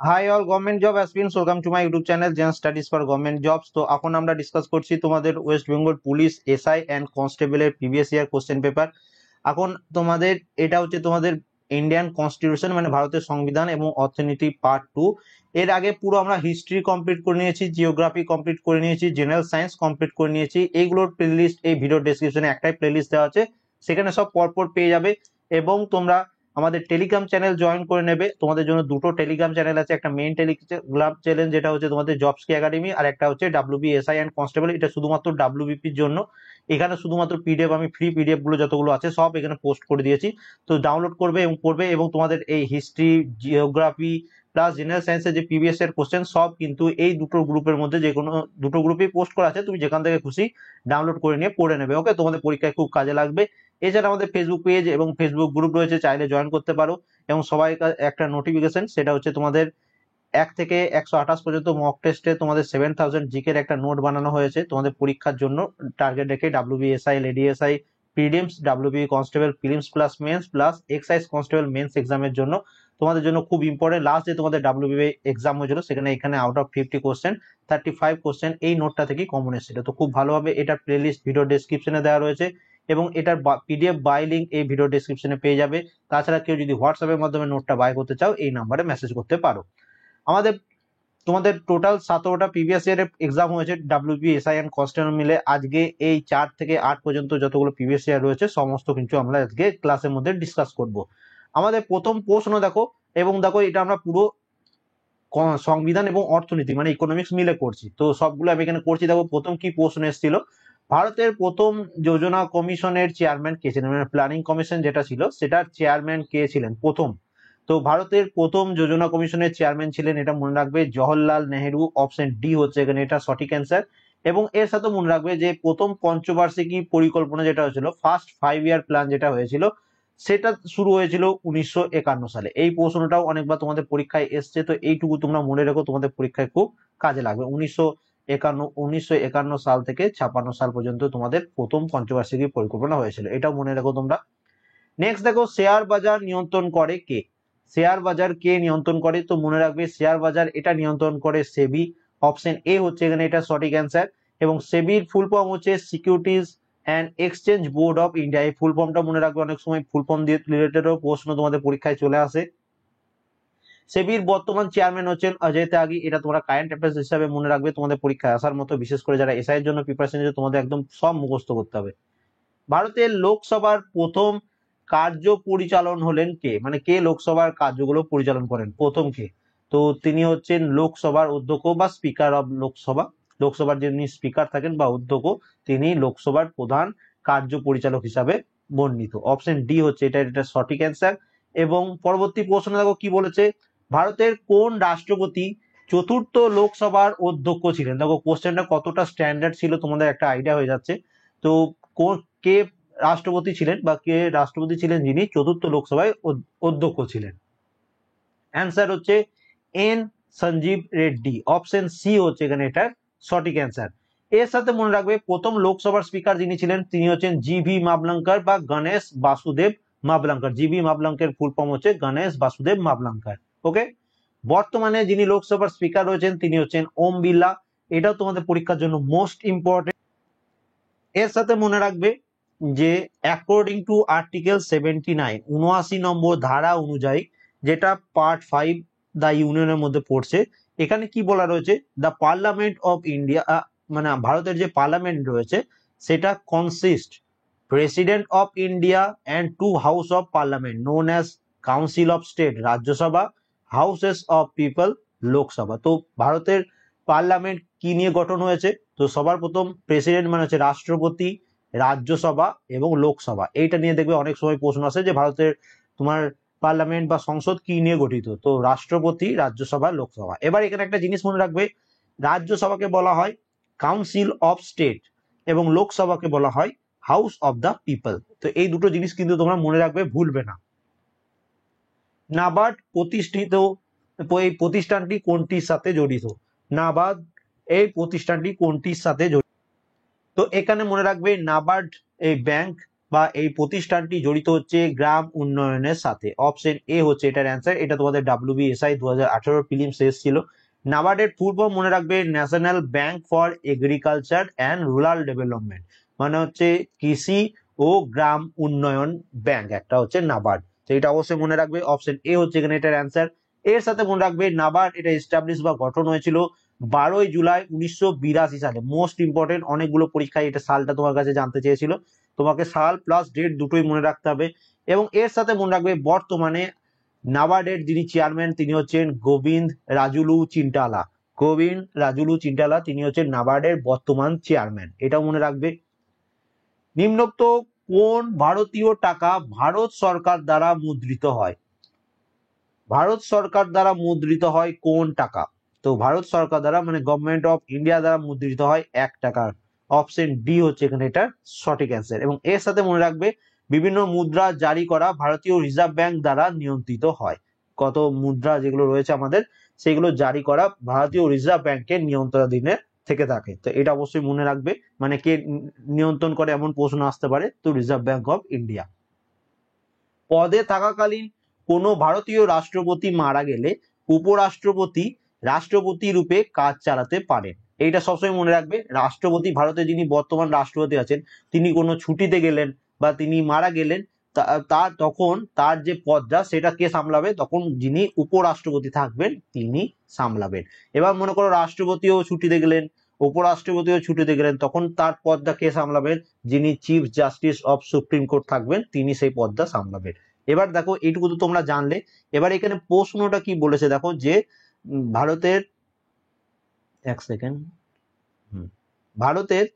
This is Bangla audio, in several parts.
High all government job aspirants, welcome to my YouTube channel gen studies for government jobs. তো এখন আমরা ডিসকাস করছি তোমাদের West Bengal police SI and কনস্টেবলের প্রিভিয়াস ইয়ার কোশ্চেন পেপার। এখন তোমাদের এটা হচ্ছে তোমাদের ইন্ডিয়ান কনস্টিটিউশন মানে ভারতের সংবিধান এবং অর্থনীতি পার্ট 2। এর আগে পুরো আমরা হিস্ট্রি কমপ্লিট করে নিয়েছি, জিওগ্রাফি কমপ্লিট করে নিয়েছি, জেনারেল সায়েন্স কমপ্লিট করে নিয়েছি। এইগুলোর প্লেলিস্ট এই ভিডিও ডেসক্রিপশনে একটাই প্লেলিস্ট দেওয়া আছে, সেখানে সব পরপর পেয়ে যাবে। এবং তোমরা আমাদের টেলিগ্রাম চ্যানেল জয়েন করে নেবে। তোমাদের জন্য দুটো টেলিগ্রাম চ্যানেল আছে, একটা মেইন টেলিগ্রাম চ্যানেল যেটা হচ্ছে তোমাদের জবস কি একাডেমি, আর একটা হচ্ছে ডাব্লিউবিএসআই অ্যান্ড কনস্টেবল, এটা শুধুমাত্র ডাব্লিউবিপির জন্য। এখানে শুধুমাত্র পিডিএফ, আমি ফ্রি পিডিএফ গুলো যতগুলো আছে সব এখানে পোস্ট করে দিয়েছি, তো ডাউনলোড করবে এবং পড়বে। এবং তোমাদের এই হিস্ট্রি, জিওগ্রাফি প্লাস জেনারেল সায়েন্সের যে প্রিভিয়াস এর কোশ্চেন সব কিন্তু এই দুটো গ্রুপের মধ্যে যে কোনো দুটো গ্রুপেই পোস্ট করা আছে, তুমি যেখান থেকে খুশি ডাউনলোড করে নিয়ে পড়ে নেবে। ওকে, তোমাদের পরীক্ষায় খুব কাজে লাগবে। এছাড়া আমাদের ফেসবুক পেজ এবং ফেসবুক গ্রুপ রয়েছে, চাইলে জয়েন করতে পারো। এবং সবাই একটা নোটিফিকেশন, সেটা হচ্ছে তোমাদের 1 থেকে 128 পর্যন্ত মক টেস্টে তোমাদের 7000 জিকের একটা নোট বানানো হয়েছে তোমাদের পরীক্ষার জন্য টার্গেট রেখে। WBSI, lady SI prelims, WB constable prelims plus mains plus excise constable mains এক্সামের জন্য তোমাদের জন্য খুব ইম্পর্টেন্ট। লাস্ট যে তোমাদের ডাব্লিউবি এক্সাম হয়েছিল সেখানে এখানে আউট অফ 50 কোশ্চেন 35 কোশ্চেন এই নোটটা থেকেই কমন এসেছিল। তো খুব ভালোভাবে এটার প্লেলিস্ট ভিডিও ডেসক্রিপশনে দেওয়া রয়েছে এবং এটার পিডিএফ বাই লিঙ্ক এই ভিডিও ডেসক্রিপশনে পেয়ে যাবে। তাছাড়া কেউ যদি হোয়াটসঅ্যাপের মাধ্যমে নোটটা বাই করতে চাও এই নাম্বারে মেসেজ করতে পারো। আমাদের তোমাদের টোটাল 17টা প্রিভিয়াস ইয়ারের এক্সাম হয়েছে ডাব্লিউবি, এসআই এন্ড কনস্টেবল মিলে। আজকে এই 4 থেকে 8 পর্যন্ত যতগুলো প্রিভিয়াস ইয়ার রয়েছে সমস্ত কিছু আমরা আজকে ক্লাসের মধ্যে ডিসকাস করব। আমাদের প্রথম প্রশ্ন দেখো, এবং দেখো এটা আমরা পুরো সংবিধান এবং অর্থনীতি মানে ইকোনমিক্স মিলে করছি, তো সবগুলো আমি এখানে করছি। দেখো প্রথম কি প্রশ্ন এসেছিল, ভারতের প্রথম যোজনা কমিশনের চেয়ারম্যান কে ছিলেন, মানে প্ল্যানিং কমিশন যেটা ছিল সেটার চেয়ারম্যান কে ছিলেন প্রথম। তো ভারতের প্রথম যোজনা কমিশনের চেয়ারম্যান ছিলেন, এটা মনে রাখবে, জওহরলাল নেহেরু। অপশন ডি হচ্ছে এখানে এটা সঠিক অ্যান্সার। এবং এর সাথে মনে রাখবে যে প্রথম পঞ্চবার্ষিকী পরিকল্পনা যেটা হয়েছিল, ফার্স্ট 5 ইয়ার প্ল্যান যেটা হয়েছিল, সেটা শুরু হয়েছিল 1951 সালে। এই প্রশ্নটাও অনেকবার তোমাদের পরীক্ষায় এসছে, তো এইটুকু তোমরা মনে রেখো, তোমাদের পরীক্ষায় খুব কাজে লাগবে। 1951 সাল থেকে 56 সাল পর্যন্ত তোমাদের প্রথম পঞ্চবার্ষিকী পরিকল্পনা হয়েছিল, এটাও মনে রেখো তোমরা। নেক্সট দেখো, শেয়ার বাজার নিয়ন্ত্রণ করে কে? শেয়ার বাজার কে নিয়ন্ত্রণ করে? তো মনে রাখবে শেয়ার বাজার এটা নিয়ন্ত্রণ করে সেবি। অপশন এ হচ্ছে এখানে এটা সঠিক অ্যান্সার। এবং সেবির ফুল ফর্ম হচ্ছে securities and exchange board of India. এই ফুল ফর্মটা মনে রাখবে, অনেক সময় ফুল ফর্ম দিয়ে রিলেটেডও প্রশ্ন তোমাদের পরীক্ষায় চলে আসে। সেবির বর্তমান চেয়ারম্যান হচ্ছেন অজয় ত্যাগী। এটা তোমরা কারেন্ট অ্যাফেয়ার্স হিসাবে মনে রাখবে, তোমাদের পরীক্ষায় আসার মতো, বিশেষ করে যারা এসআই এর জন্য প্রিপারেশন নিচ্ছে তোমাদের একদম সব মুখস্থ করতে হবে। ভারতের লোকসভার প্রথম কার্য পরিচালন হলেন কে, মানে কে লোকসভার কার্যগুলো পরিচালন করেন প্রথম কে? তো তিনি হচ্ছেন লোকসভার অধ্যক্ষ বা স্পিকার অব লোকসভা। লোকসভার যিনি স্পিকার থাকেন বা অধ্যক্ষ, তিনি লোকসভার প্রধান কার্য পরিচালক হিসাবে বর্ণিত। অপশন ডি হচ্ছে এটা সঠিক অ্যান্সার। এবং পরবর্তী প্রশ্ন দেখো কি বলেছে, ভারতের কোন রাষ্ট্রপতি চতুর্থ লোকসভার অধ্যক্ষ ছিলেন? দেখো কোশ্চেনটা কতটা স্ট্যান্ডার্ড ছিল তোমাদের একটা আইডিয়া হয়ে যাচ্ছে। তো কে রাষ্ট্রপতি ছিলেন বা কে রাষ্ট্রপতি ছিলেন যিনি চতুর্থ লোকসভায় অধ্যক্ষ ছিলেন? অ্যান্সার হচ্ছে N Sanjiva Reddy. Option C হচ্ছে এখানে এটার সঠিক অ্যান্সার। এর সাথে মনে রাখবে প্রথম লোকসভার স্পিকার যিনি ছিলেন তিনি হচ্ছেন জিভি মাভলঙ্কর বা গণেশ বাসুদেব মাভলঙ্কর। জিভি মাভলঙ্কের ফুল ফর্ম হচ্ছে গণেশ বাসুদেব মাভলঙ্কর। ওকে, বর্তমানে যিনি লোকসভার স্পিকার রয়েছেন তিনি হচ্ছেন ওম বিড়লা। এটাও তোমাদের পরীক্ষার জন্য মোস্ট ইম্পর্টেন্ট। এর সাথে মনে রাখবে যে অ্যাকর্ডিং টু আর্টিকেল 79, 79 নম্বর ধারা অনুযায়ী, যেটা পার্ট 5 দ্য ইউনিয়নের মধ্যে পড়ছে, এখানে কি বলা রয়েছে, দ্য পার্লামেন্ট অফ ইন্ডিয়া, মানে ভারতের যে পার্লামেন্ট রয়েছে সেটা consist president of India and 2 house of parliament known as council of state Rajya Sabha, houses of people Lok Sabha. তো ভারতের পার্লামেন্ট কি নিয়ে গঠন হয়েছে? তো সবার প্রথম প্রেসিডেন্ট মানে হচ্ছে রাষ্ট্রপতি, রাজ্যসভা এবং লোকসভা, এইটা নিয়ে দেখবে অনেক সময় প্রশ্ন আসে যে ভারতের তোমার পার্লামেন্ট বা সংসদ কি নিয়ে গঠিত। তো রাষ্ট্রপতি, রাজ্যসভা, লোকসভা। এবার এখানে একটা জিনিস মনে রাখবে, রাজ্যসভাকে বলা হয় কাউন্সিল অফ স্টেট এবং লোকসভাকে বলা হয় হাউস অফ দ্য পিপল। তো এই দুটো জিনিস কিন্তু তোমরা মনে রাখবে, ভুলবে না। নাবার্ড প্রতিষ্ঠিত, এই প্রতিষ্ঠানটি কোনটির সাথে জড়িত? নাবার্ড এই প্রতিষ্ঠানটি কোনটির সাথে জড়িত? তো এখানে মনে রাখবে নাবার্ড এই ব্যাংক বা এই প্রতিষ্ঠানটি জড়িত হচ্ছে গ্রাম উন্নয়নের সাথে? অপশন এ হচ্ছে এটার অ্যান্সার। এটা তোমাদের WBSI 2018 প্রিলিমস এসেছিল। নাবার্ডের ফুল ফর্ম মনে রাখবে national bank for agriculture and rural development, মানে হচ্ছে কৃষি ও গ্রাম উন্নয়ন ব্যাংক একটা হচ্ছে নাবার্ড। তো এটা অবশ্যই মনে রাখবে, অপশন এ হচ্ছে এখানে এটার অ্যান্সার। এর সাথে মনে রাখবে নাবার্ড এটা এস্টাবলিশ বা গঠন হয়েছিল 12 জুলাই 1982 সালে। মোস্ট ইম্পর্টেন্ট, অনেকগুলো পরীক্ষায় এটা সালটা তোমার কাছে জানতে চেয়েছিল, তোমাকে সাল প্লাস ডেট দুটোই মনে রাখতে হবে। এবং এর সাথে মনে রাখবে বর্তমানে নাবার্ডের যিনি চেয়ারম্যান তিনি হচ্ছেন গোবিন্দ রাজুলু চিন্টালা। গোবিন্দ রাজুলু চিন্টালা তিনি হচ্ছেন নাবার্ডের বর্তমান চেয়ারম্যান, এটাও মনে রাখবে। নিম্নোক্ত কোন ভারতীয় টাকা ভারত সরকার দ্বারা মুদ্রিত হয়? ভারত সরকার দ্বারা মুদ্রিত হয় কোন টাকা? তো ভারত সরকার দ্বারা মানে গভর্নমেন্ট অফ ইন্ডিয়া দ্বারা মুদ্রিত হয় 1 টাকার। অপশন ডি হচ্ছে এখানে এটা সঠিক অ্যান্সার। এবং এর সাথে মনে রাখবে বিভিন্ন মুদ্রা জারি করা ভারতীয় রিজার্ভ ব্যাংক দ্বারা নিয়ন্ত্রিত হয়। কত মুদ্রা যেগুলো রয়েছে আমাদের সেগুলো জারি করা ভারতীয় রিজার্ভ ব্যাংকের নিয়ন্ত্রণাধীনে থেকে থাকে। তো এটা অবশ্যই মনে রাখবে, মানে কে নিয়ন্ত্রণ করে এমন প্রশ্ন আসতে পারে, তো রিজার্ভ ব্যাংক অফ ইন্ডিয়া। পদে থাকাকালীন কোনো ভারতীয় রাষ্ট্রপতি মারা গেলে উপরাষ্ট্রপতি রাষ্ট্রপতি রূপে কাজ চালাতে পারেন। এইটা সবসময় মনে রাখবে, রাষ্ট্রপতি ভারতে যিনি বর্তমান রাষ্ট্রপতি আছেন তিনি কোনো ছুটিতে গেলেন বা তিনি মারা গেলেন, তার তখন তার যে পদটা সেটা কে সামলাবে? তখন যিনি উপরাষ্ট্রপতি থাকবেন তিনি সামলাবেন। এবার মনে করো রাষ্ট্রপতিও ছুটিতে গেলেন, উপরাষ্ট্রপতিও ছুটিতে গেলেন, তখন তার পদটা কে সামলাবেন? যিনি chief justice of supreme court থাকবেন তিনি সেই পদটা সামলাবেন। এবার দেখো এইটুকু তো তোমরা জানলে। এবার এখানে প্রশ্নটা কি বলেছে দেখো, যে ভারতের এক সেকেন্ড ভারতের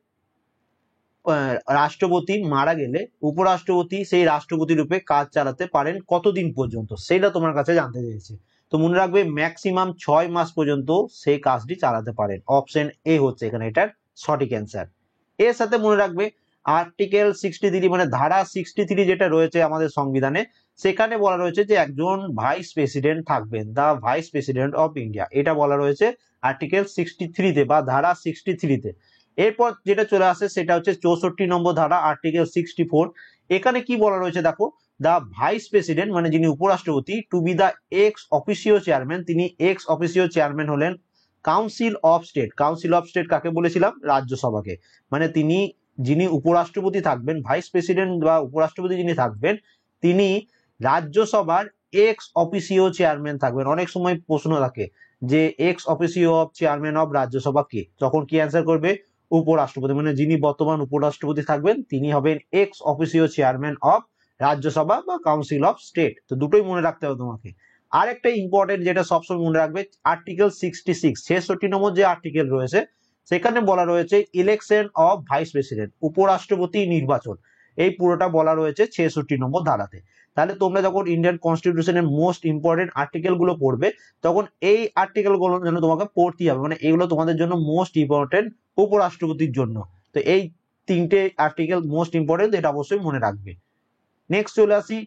রাষ্ট্রপতি মারা গেলে উপরাষ্ট্রপতি সেই রাষ্ট্রপতি রূপে কাজ চালাতে পারেন কতদিন পর্যন্ত, সেটা তোমার কাছে জানতে চেয়েছে। তো মনে রাখবে ম্যাক্সিমাম 6 মাস পর্যন্ত সেই কাজটি চালাতে পারেন। অপশন এ হচ্ছে এখানে এটার সঠিক অ্যান্সার। এর সাথে মনে রাখবে আর্টিকেল 63 মানে ধারা 63 যেটা রয়েছে আমাদের সংবিধানে, সেখানে বলা রয়েছে যে একজন ভাইস প্রেসিডেন্ট থাকবেন, the vice president of India, এটা বলা রয়েছে আর্টিকেল 63 বা ধারা 63। এরপর যেটা চলে আসে সেটা হচ্ছে 64 নম্বর ধারা আর্টিকেল 64। এখানে কি বলা রয়েছে দেখো, দ্য ভাইস প্রেসিডেন্ট মানে যিনি উপরাষ্ট্রপতি to be the ex officio chairman, তিনি এক্স অফিসিও চেয়ারম্যান হলেন council of state. Council of state কাকে বলেছিলাম? রাজ্যসভাকে। মানে তিনি যিনি উপরাষ্ট্রপতি থাকবেন, ভাইস প্রেসিডেন্ট বা উপরাষ্ট্রপতি যিনি থাকবেন তিনি রাজ্যসভার এক্স অফিসিও চেয়ারম্যান থাকবেন। অনেক সময় প্রশ্ন থাকে যে ex officio of chairman of Rajya Sabha কে, তখন কি অ্যান্সার করবে? উপরাষ্ট্রপতি, মানে যিনি বর্তমান উপরাষ্ট্রপতি থাকবেন তিনি হবেন x officio chairman of Rajya Sabha বা কাউন্সিল অফ স্টেট। তো দুটোই মনে রাখতে হবে তোমাকে। আরেকটা ইম্পর্টেন্ট যেটা সবসময় মনে রাখবে, আর্টিকেল 66 66 নম্বর যে আর্টিকেল রয়েছে সেখানে বলা রয়েছে ইলেকশন অফ ভাইস প্রেসিডেন্ট, উপরাষ্ট্রপতি নির্বাচন, এই পুরোটা বলা রয়েছে 66 নম্বর ধারাতে। তাহলে তোমরা যখন ইন্ডিয়ান কনস্টিটিউশনের মোস্ট ইম্পর্টেন্ট আর্টিকেল গুলো পড়বে তখন এই আর্টিকেল গুলো যেন তোমাকে পড়তেই হবে, মানে এগুলো তোমাদের জন্য মোস্ট ইম্পর্টেন্ট উপরাষ্ট্রপতির জন্য। তো এই 3টে আর্টিকেল মোস্ট ইম্পর্টেন্ট, এটা অবশ্যই মনে রাখবে। নেক্সট চলে আসি,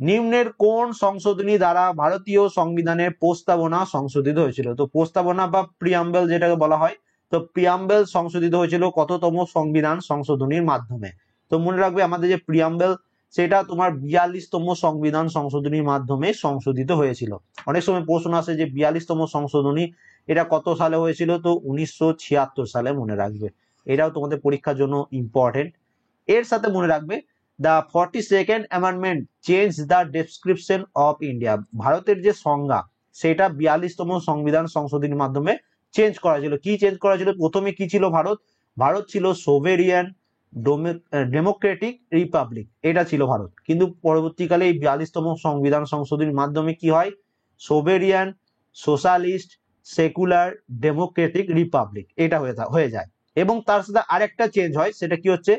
নিম্নের কোন সংশোধনী দ্বারা ভারতীয় সংবিধানের প্রস্তাবনা সংশোধিত হয়েছিল? তো প্রস্তাবনা বা প্রিয়াম্বেল যেটাকে বলা হয়, তো প্রিয়াম্বেল সংশোধিত হয়েছিল কততম সংবিধান সংশোধনীর মাধ্যমে? তো মনে রাখবে আমাদের যে প্রিয়াম্বেল সেটা তোমার 42তম সংবিধান সংশোধনীর মাধ্যমে সংশোধিত হয়েছিল। অনেক সময় প্রশ্ন আসে যে 42তম সংশোধনী এটা কত সালে হয়েছিল? তো 1976 সালে, মনে রাখবে, এটাও তোমাদের পরীক্ষার জন্য ইম্পর্টেন্ট। এর সাথে মনে রাখবে the 42nd amendment change the description of India, ভারতের যে সংজ্ঞা সেটা 42তম সংবিধান সংশোধনীর মাধ্যমে চেঞ্জ করা ছিল। কি চেঞ্জ করা ছিল? প্রথমে কি ছিল ভারত? ভারত ছিল সোভেরিয়ান ডেমোক্রেটিক রিপাবলিক, এটা ছিল ভারত। কিন্তু পরবর্তীকালে এই 42তম সংবিধান সংশোধনীর মাধ্যমে কি হয়? Sovereign socialist secular Democratic Republic এটা হয়ে যায়। এবং তার সাথে আরেকটা চেঞ্জ হয়, সেটা কি হচ্ছে?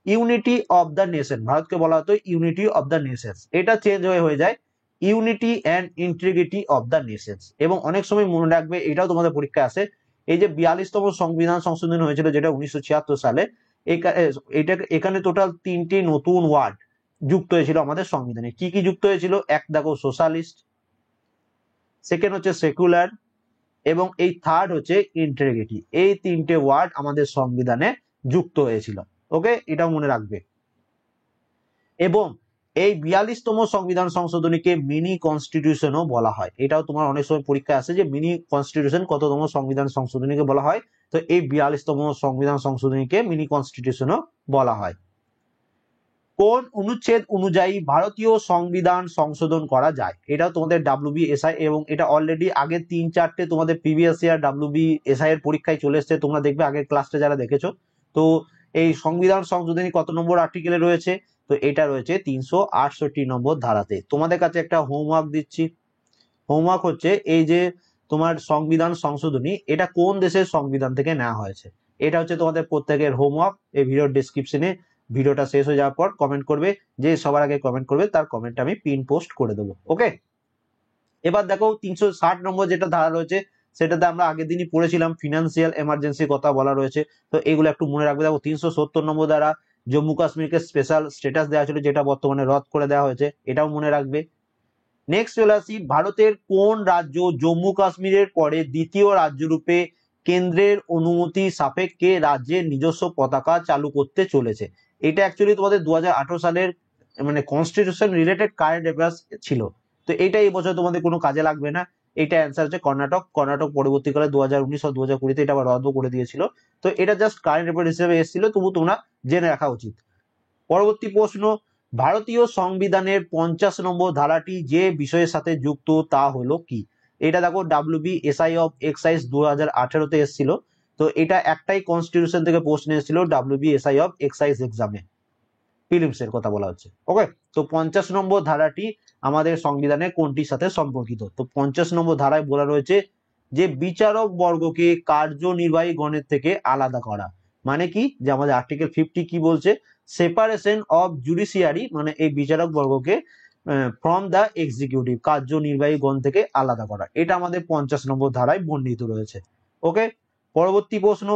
ইউনিটি অফ দ্য নেশন, ভারতকে বলা হতো ইউনিটি অফ দ্য নেশনস, এটা চেঞ্জ হয়ে যায় unity and integrity of the Nations. এবং অনেক সময় মনে রাখবে, এটাও তোমাদের পরীক্ষায় আসে, এই যে 42তম সংবিধান সংশোধন হয়েছিল যেটা 1976 সালে, এখানে টোটাল 3টি নতুন ওয়ার্ড যুক্ত হয়েছিল আমাদের সংবিধানে। কি কি যুক্ত হয়েছিল? এক দেখো সোশ্যালিস্ট, সেকেন্ড হচ্ছে সেকুলার, এবং এই থার্ড হচ্ছে ইন্টিগ্রিটি। এই 3টে ওয়ার্ড আমাদের সংবিধানে যুক্ত হয়েছিল। ওকে, এটাও মনে রাখবে। এবং এই 42তম সংবিধান সংশোধনীকে মিনি কনস্টিটিউশনও বলা হয়। এটাও তোমার অনেক সময় পরীক্ষায় আসে যে মিনি কনস্টিটিউশন কততম সংবিধান সংশোধনীকে বলা হয়, তো এই 42তম সংবিধান সংশোধনীকে মিনি কনস্টিটিউশনও বলা হয়। কোন অনুচ্ছেদ অনুযায়ী ভারতীয় সংবিধান সংশোধন করা যায়, এটাও তোমাদের WBSI, এবং এটা অলরেডি আগে 3-4টে তোমাদের প্রিভিয়াস ইয়ার WBSI এর পরীক্ষায় চলে এসছে, তোমরা দেখবে আগের ক্লাসটা যারা দেখেছো। তো এই সংবিধান সংশোধনী কত নম্বর আর্টিকেলে রয়েছে, তো এটা রয়েছে 368 নম্বর ধারাতে। তোমাদের কাছে একটা হোমওয়ার্ক দিচ্ছি, হোমওয়ার্ক হচ্ছে এই যে তোমার সংবিধান সংশোধনী এটা কোন দেশের সংবিধান থেকে নেওয়া হয়েছে, এটা হচ্ছে তোমাদের প্রত্যেকের হোমওয়ার্ক। এই ভিডিওর ডেসক্রিপশনে ভিডিওটা শেষ হয়ে যাওয়ার পর কমেন্ট করবে, যে সবার আগে কমেন্ট করবে তার কমেন্ট আমি পিন পোস্ট করে দেবো। ওকে, এবার দেখো 360 নম্বর যেটা ধারা রয়েছে সেটাতে আমরা আগের দিনই পড়েছিলাম, ফিনান্সিয়াল এমার্জেন্সির কথা বলা রয়েছে, তো এগুলো একটু মনে রাখবে। দেখো 370 নম্বর দ্বারা জম্মু কাশ্মীরকে স্পেশাল স্ট্যাটাস দেওয়া ছিল, যেটা বর্তমানে রদ করে দেওয়া হয়েছে, এটাও মনে রাখবে। নেক্সট চলে আসি, ভারতের কোন রাজ্য জম্মু কাশ্মীরের পরে দ্বিতীয় রাজ্য রূপে কেন্দ্রের অনুমতি সাপেক্ষে রাজ্যের নিজস্ব পতাকা চালু করতে চলেছে। এটা অ্যাকচুয়ালি তোমাদের 2018 সালের মানে কনস্টিটিউশন রিলেটেড কারেন্ট অ্যাফেয়ার্স ছিল, তো এটা এই বছর তোমাদের কোনো কাজে লাগবে না। এটা অ্যান্সার হচ্ছে কর্ণাটক। কর্ণাটক পরবর্তীকালে 2019 ও 2020-তে এটা আবার রদ্দ করে দিয়েছিল, তো এটা জাস্ট কারেন্ট অ্যাফেয়ার হিসেবে এসেছিল, তবু তোমরা জেনে রাখা উচিত। পরবর্তী প্রশ্ন, ভারতীয় সংবিধানের 50 নম্বর ধারাটি যে বিষয়ের সাথে যুক্ত তা হলো কি? এটা দেখো WBSI অফ এক্সাইজ 2018-তে এসেছিল, তো এটা একটাই কনস্টিটিউশন থেকে প্রশ্ন এসেছিল WBSI অফ এক্সাইজ এক্সামে, প্রিলিমস এর কথা বলা হচ্ছে। ওকে, তো 50 নম্বর ধারাটি আমাদের সংবিধানের কোনটির সাথে সম্পর্কিত? তো 50 নম্বর ধারায় বলা রয়েছে যে বিচারক বর্গকে কার্যনির্বাহী গণের থেকে আলাদা করা। মানে কি, যে আমাদের আর্টিকেল 50 কি বলছে, সেপারেশন অফ জুডিশিয়ারি, মানে এই বিচারক বর্গকে ফ্রম দ্য এক্সিকিউটিভ, কার্যনির্বাহী গণ থেকে আলাদা করা, এটা আমাদের 50 নম্বর ধারায় বর্ণিত রয়েছে। ওকে, পরবর্তী প্রশ্ন,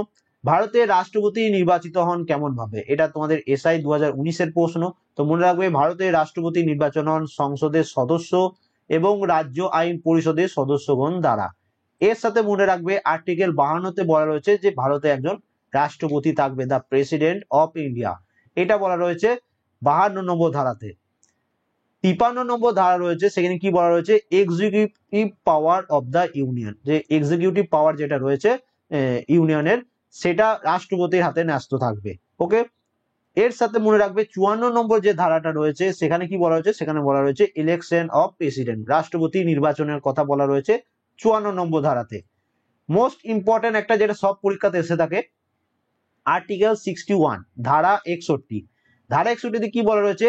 ভারতের রাষ্ট্রপতি নির্বাচিত হন কেমন ভাবে? এটা তোমাদের SI 2019-এর প্রশ্ন। তো মনে রাখবে, ভারতের রাষ্ট্রপতি নির্বাচন হন সংসদের সদস্য এবং রাজ্য আইন পরিষদের সদস্যগণ দ্বারা। এর সাথে মনে রাখবে আর্টিকেল 52-তে বলা রয়েছে যে ভারতে একজন রাষ্ট্রপতি থাকবে, দ্য প্রেসিডেন্ট অফ ইন্ডিয়া, এটা বলা রয়েছে 52 নম্বর ধারাতে। 53 নম্বর ধারা রয়েছে, সেখানে কি বলা রয়েছে, executive power of the union, যে এক্সিকিউটিভ পাওয়ার যেটা রয়েছে ইউনিয়নের, সেটা রাষ্ট্রপতির হাতে ন্যস্ত থাকবে। ওকে, এর সাথে মনে রাখবে 54 নম্বর যে ধারাটা রয়েছে সেখানে কি বলা হয়েছে, সেখানে বলা রয়েছে ইলেকশন অফ প্রেসিডেন্ট, রাষ্ট্রপতি নির্বাচনের কথা বলা রয়েছে 54 নম্বর ধারাতে। মোস্ট ইম্পর্টেন্ট একটা যেটা সব পরীক্ষাতে এসে থাকে, আর্টিকেল 61 ধারা 61। ধারা 61-তে কি বলা রয়েছে,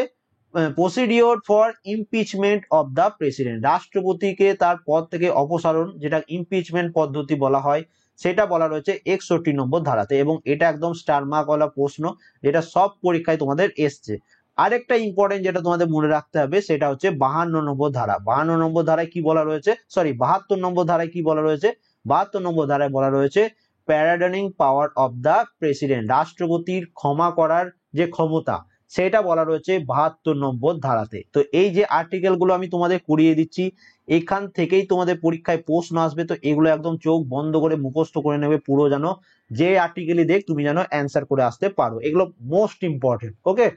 procedure for impeachment of the president, রাষ্ট্রপতিকে তার পদ থেকে অপসারণ, যেটা ইমপিচমেন্ট পদ্ধতি বলা হয়, সেটা বলা রয়েছে 61 নম্বর ধারাতে, এবং এটা একদম স্টার মার্ক ওয়ালা প্রশ্ন, যেটা সব পরীক্ষায় তোমাদের এসছে। আরেকটা ইম্পর্টেন্ট যেটা তোমাদের মনে রাখতে হবে সেটা হচ্ছে 52 নম্বর ধারা। 52 নম্বর ধারায় কি বলা রয়েছে, সরি 72 নম্বর ধারায় কি বলা রয়েছে, 72 নম্বর ধারায় বলা রয়েছে প্যারাডনিং পাওয়ার অফ দ্য প্রেসিডেন্ট, রাষ্ট্রপতির ক্ষমা করার যে ক্ষমতা, সেটা বলা রয়েছে 72 নম্বর ধারাতে। তো এই যে আর্টিকেল গুলো আমি তোমাদের করিয়ে দিচ্ছি, এখান থেকেই তোমাদের পরীক্ষায় প্রশ্ন আসবে, তো এগুলো একদম চোখ বন্ধ করে মুখস্থ করে নেবে পুরো, যেন যে আর্টিকেলই দেখ তুমি যেন অ্যান্সার করে আসতে পারো, এগুলো মোস্ট ইম্পর্টেন্ট। ওকে,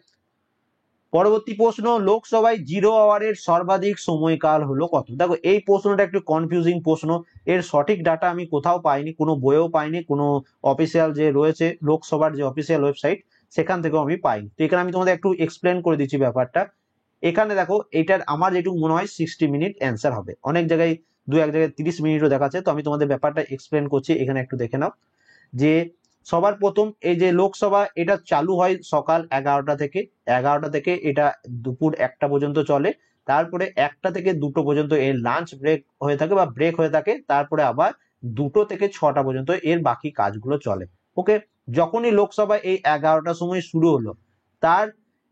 পরবর্তী প্রশ্ন, লোকসভায় 0 আওয়ারের সর্বাধিক সময়কাল হলো কত? দেখো এই প্রশ্নটা একটু কনফিউজিং প্রশ্ন, এর সঠিক ডাটা আমি কোথাও পাইনি, কোনো বইয়েও পাইনি, কোনো অফিসিয়াল যে রয়েছে লোকসভার যে অফিসিয়াল ওয়েবসাইট সেখান থেকেও আমি পাইনি। তো এখানে আমি তোমাদের একটু এক্সপ্লেন করে দিচ্ছি ব্যাপারটা। এখানে দেখো, এটার আমার যেটুকু মনে হয় 60 মিনিট অ্যান্সার হবে, অনেক জায়গায় দু এক জায়গায় 30 মিনিটও দেখাচ্ছে, তো আমি তোমাদের ব্যাপারটা এক্সপ্লেন করছি, এখানে একটু দেখে নাও। যে সবার প্রথম এই যে লোকসভা, এটা চালু হয় সকাল 11টা থেকে, 11টা থেকে এটা দুপুর 1টা পর্যন্ত চলে, তারপরে 1টা থেকে 2টো পর্যন্ত এর লাঞ্চ ব্রেক হয়ে থাকে বা ব্রেক হয়ে থাকে, তারপরে আবার 2টো থেকে 6টা পর্যন্ত এর বাকি কাজগুলো চলে। ওকে, যখনই লোকসভা এই 11টার সময় শুরু হলো, তার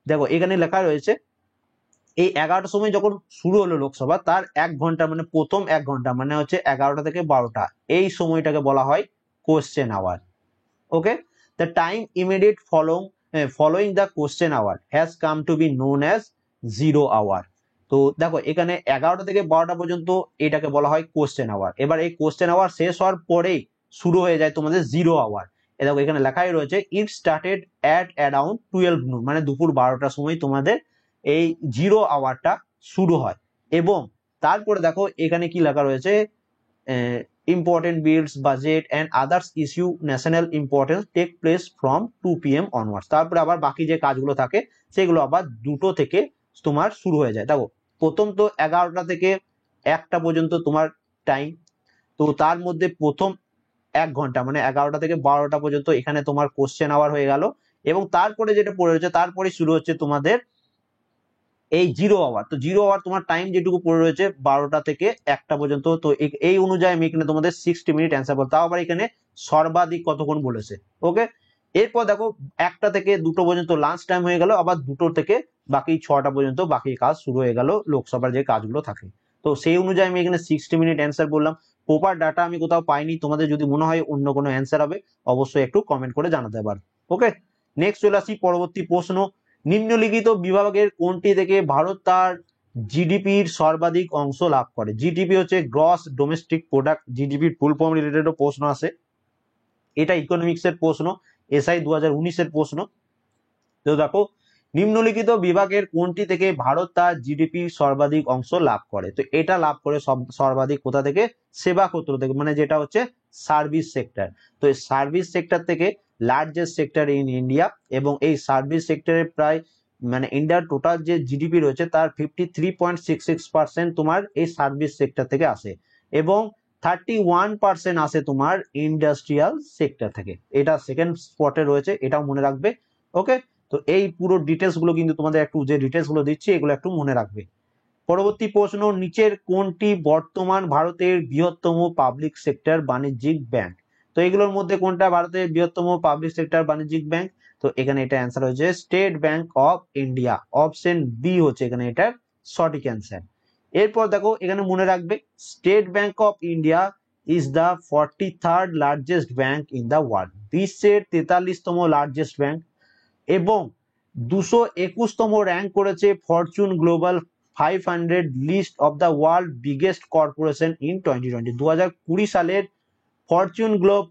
দেখো এখানে লেখা রয়েছে এই 11টার সময় যখন শুরু হলো লোকসভা, তার 1 ঘন্টা মানে প্রথম 1 ঘন্টা মানে হচ্ছে 11টা থেকে 12টা, এই সময়টাকে বলা হয় question hour. Okay, the time immediate following the question hour has come to be known as 0 hour. তো দেখো এখানে 11টা থেকে 12টা পর্যন্ত এটাকে বলা হয় কোশ্চেন আওয়ার। এবার এই কোশ্চেন আওয়ার শেষ হওয়ার পরেই শুরু হয়ে যায় তোমাদের 0 আওয়ার। দেখো এখানে লেখাই রয়েছে it started at around 12 noon, মানে দুপুর 12টার সময় তোমাদের এই 0 আওয়ারটা শুরু হয়। এবং তারপরে দেখো এখানে কি লেখা রয়েছে, important bills, budget and others issue national importance take place from 2 PM onwards. তারপরে আবার বাকি যে কাজগুলো থাকে সেগুলো আবার 2টো থেকে তোমার শুরু হয়ে যায়। দেখো প্রথম তো 11টা থেকে 1টা পর্যন্ত তোমার টাইম, তো তার মধ্যে প্রথম 1 ঘন্টা মানে 11টা থেকে 12টা পর্যন্ত এখানে তোমার কোশ্চেন আওয়ার হয়ে গেল। এবং তারপরে যেটা পড়ে রয়েছে তারপরে শুরু হচ্ছে তোমাদের এই 0 আওয়ার। তো 0 আওয়ার তোমার টাইম যেটুকু পড়ে রয়েছে 12টা থেকে 1টা পর্যন্ত। তো এই অনুযায়ী আমি এখানে তোমাদের 60 মিনিট অ্যান্সার বলতে, তাও আবার এখানে সর্বাধিক কতক্ষণ বলেছে। ওকে, এরপর দেখো 1টা থেকে 2টো পর্যন্ত লাঞ্চ টাইম হয়ে গেল, আবার 2টো থেকে বাকি 6টা পর্যন্ত বাকি কাজ শুরু হয়ে গেল, লোকসভার যে কাজগুলো থাকে। তো সেই অনুযায়ী আমি এখানে 60 মিনিট অ্যান্সার বললাম। প্রপার ডাটা আমি কোথাও পাইনি, তোমাদের যদি মনে হয় অন্য কোনো অ্যান্সার হবে অবশ্যই একটু কমেন্ট করে জানাতে পারো। ওকে, নেক্সট চলে আসি পরবর্তী প্রশ্ন। নিম্নলিখিত বিভাগের কোনটি থেকে ভারত তার জিডিপির সর্বাধিক অংশ লাভ করে? জিডিপি হচ্ছে গ্রস ডোমেস্টিক প্রোডাক্ট, জিডিপির ফুল ফর্ম রিলেটেডও প্রশ্ন আসে, এটা ইকোনমিক্স এর প্রশ্ন, এসআই 2019 এর প্রশ্ন। তো দেখো নিম্নলিখিত বিভাগের কোনটি থেকে ভারত তার জিডিপির সর্বাধিক অংশ লাভ করে? তো এটা লাভ করে সর্বাধিক কোথা থেকে? সেবা ক্ষেত্র থেকে, মানে যেটা হচ্ছে সার্ভিস সেক্টর। তো এই সার্ভিস সেক্টর থেকে লার্জেস্ট সেক্টর ইন ইন্ডিয়া, এবং এই সার্ভিস সেক্টরের প্রায় মানে ইন্ডিয়ার টোটাল যে জিডিপি রয়েছে তার 53.66% তোমার এই সার্ভিস সেক্টর থেকে আসে, এবং 31% আসে তোমার ইন্ডাস্ট্রিয়াল সেক্টর থেকে। এটা সেকেন্ড স্পটে রয়েছে, এটাও মনে রাখবে। ওকে, তো এই পুরো ডিটেলস গুলো কিন্তু তোমাদের একটু, যে ডিটেলস গুলো দিচ্ছি এগুলো একটু মনে রাখবে। পরবর্তী প্রশ্ন, নিচের কোনটি বর্তমান ভারতের বৃহত্তম পাবলিক সেক্টর বাণিজ্যিক ব্যাংক? তো এগুলোর মধ্যে কোনটা ভারতের বৃহত্তম পাবলিক সেক্টর বাণিজ্যিক ব্যাংক? তো এখানে এটা অ্যান্সার হচ্ছে State Bank of India, option B হচ্ছে এখানে এটার সঠিক অ্যান্সার। এরপর দেখো এখানে মনে রাখবে State Bank of India is the 43rd largest bank in the world, বিশ্বের 43তম লার্জেস্ট ব্যাংক, এবং 221তম র্যাঙ্ক করেছে Fortune global 500 list of the world biggest corporation in 2020। 2020 সালের ফরচুন গ্লোব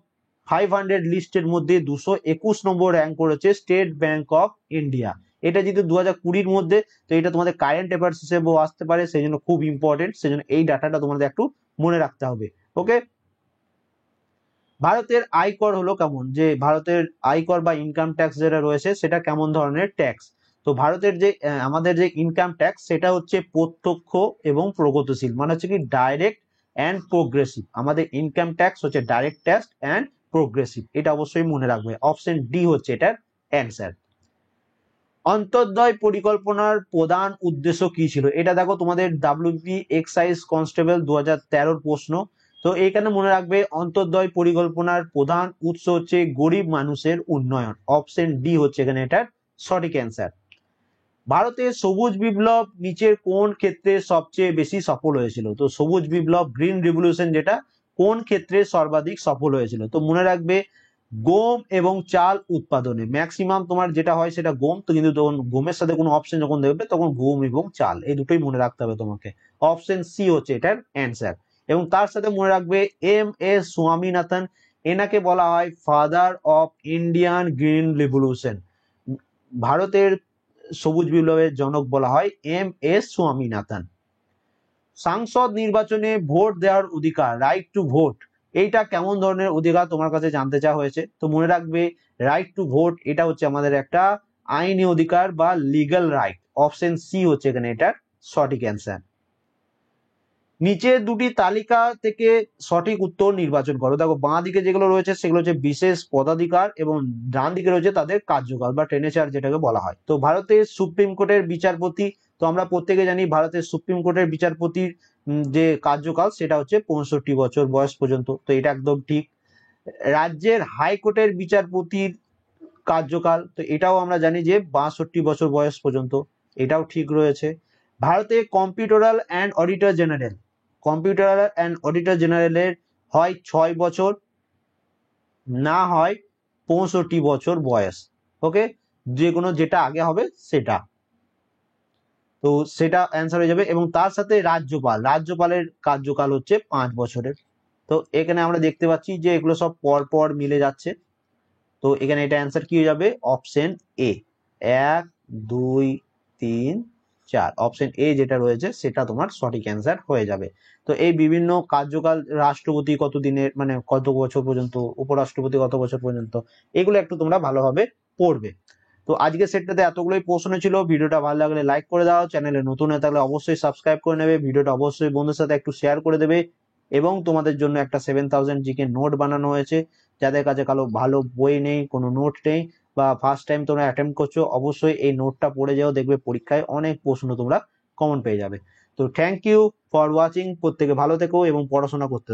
500 লিস্টের মধ্যে 221 নম্বর র্যাঙ্ক করেছে স্টেট ব্যাংক অফ ইন্ডিয়া। এটা যেহেতু 2020-র মধ্যে, তো এটা তোমাদের কারেন্ট অ্যাফেয়ার্স হিসেবেও আসতে পারে, সেই জন্য খুব ইম্পর্টেন্ট, সেই জন্য এই ডাটাটা তোমাদের একটু মনে রাখতে হবে। ওকে, ভারতের আয়কর হলো কেমন, যে ভারতের আয়কর বা ইনকাম ট্যাক্স যেটা রয়েছে সেটা কেমন ধরনের ট্যাক্স? তো ভারতের যে আমাদের যে ইনকাম ট্যাক্স সেটা হচ্ছে প্রত্যক্ষ এবং প্রগতিশীল, মানে হচ্ছে কি ডাইরেক্ট অ্যান্ড প্রোগ্রেসিভ। আমাদের ইনকাম ট্যাক্স হচ্ছে ডাইরেক্ট ট্যাক্স অ্যান্ড প্রোগ্রেসিভ, এটা অবশ্যই মনে রাখবে। অপশন ডি হচ্ছে এটার অ্যান্সার। অন্তর্দয় পরিকল্পনার প্রধান উদ্দেশ্য কি ছিল? এটা দেখো তোমাদের ডাব্লিউপি এক্সাইজ কনস্টেবল 2013-র প্রশ্ন। তো এখানে মনে রাখবে অন্তর্দয় পরিকল্পনার প্রধান উৎস হচ্ছে গরিব মানুষের উন্নয়ন। অপশন ডি হচ্ছে এখানে এটার সঠিক অ্যান্সার। ভারতের সবুজ বিপ্লব নিচের কোন ক্ষেত্রে সবচেয়ে বেশি সফল হয়েছিল? তো সবুজ বিপ্লব গ্রিন রিভলিউশন যেটা কোন ক্ষেত্রে সর্বাধিক সফল হয়েছিল? তো মনে রাখবে গম এবং চাল উৎপাদনে ম্যাক্সিমাম তোমার যেটা হয় সেটা গম, তো কিন্তু তখন গমের সাথে কোনো অপশন যখন দেখবে তখন গম এবং চাল, এই দুটোই মনে রাখতে হবে তোমাকে। অপশন সি হচ্ছে এটার অ্যান্সার। এবং তার সাথে মনে রাখবে MS স্বামীনাথন, এনাকে বলা হয় father of Indian green revolution, ভারতের সবুজ বিপ্লবের জনক বলা হয় MS স্বামীনাথন। সাংসদ নির্বাচনে ভোট দেওয়ার অধিকার, রাইট টু ভোট, এইটা কেমন ধরনের অধিকার তোমার কাছে জানতে চাওয়া হয়েছে? তো মনে রাখবে রাইট টু ভোট এটা হচ্ছে আমাদের একটা আইনি অধিকার বা লিগ্যাল রাইট। অপশন সি হচ্ছে এখানে এটার সঠিক অ্যান্সার। নিচের দুটি তালিকা থেকে সঠিক উত্তর নির্বাচন করো। দেখো বাঁ দিকে যেগুলো রয়েছে সেগুলো হচ্ছে বিশেষ পদাধিকার, এবং ডান দিকে রয়েছে তাদের কার্যকাল বা টেনেচার যেটাকে বলা হয়। তো ভারতের সুপ্রিম কোর্টের বিচারপতি, তো আমরা প্রত্যেকে জানি ভারতের সুপ্রিম কোর্টের বিচারপতির যে কার্যকাল সেটা হচ্ছে 65 বছর বয়স পর্যন্ত, তো এটা একদম ঠিক। রাজ্যের হাইকোর্টের বিচারপতির কার্যকাল, তো এটাও আমরা জানি যে 62 বছর বয়স পর্যন্ত, এটাও ঠিক রয়েছে। ভারতে comptroller and auditor general, comptroller and auditor জেনারেলের হয় 6 বছর, না হয় 65 বছর বয়স। ওকে, যে কোনো যেটা আগে হবে সেটা, তো সেটা অ্যান্সার হয়ে যাবে। এবং তার সাথে রাজ্যপাল, রাজ্যপালের কার্যকাল হচ্ছে 5 বছরের। তো এখানে আমরা দেখতে পাচ্ছি যে এগুলো সব পর পর মিলে যাচ্ছে, তো এখানে এটা অ্যান্সার কি হয়ে যাবে? অপশন এ, 1 2 3 4, অপশন এ যেটা রয়েছে সেটা তোমার সঠিক অ্যান্সার হয়ে যাবে। তো এই বিভিন্ন কার্যকাল, রাষ্ট্রপতি কত দিনের মানে কত বছর পর্যন্ত, উপরাষ্ট্রপতি কত বছর পর্যন্ত, এগুলো একটু তোমরা ভালোভাবে পড়বে। তো আজকে সেটটাতে এতগুলোই প্রশ্ন ছিল। ভিডিওটা ভালো লাগলে লাইক করে দাও, চ্যানেলে নতুন হয়ে থাকলে অবশ্যই সাবস্ক্রাইব করে নেবে, ভিডিওটা অবশ্যই বন্ধুদের সাথে একটু শেয়ার করে দেবে। এবং তোমাদের জন্য একটা 7000 জিকে নোট বানানো হয়েছে। যাদের কাছে কারো ভালো বই নেই, কোনো নোট নেই, বা ফার্স্ট টাইম তোমরা অ্যাটেম্প করছো, অবশ্যই এই নোটটা পড়ে যাও, দেখবে পরীক্ষায় অনেক প্রশ্ন তোমরা কমন পেয়ে যাবে। তো থ্যাংক ইউ ফর ওয়াচিং, প্রত্যেকে ভালো থেকো এবং পড়াশোনা করতে থাকো।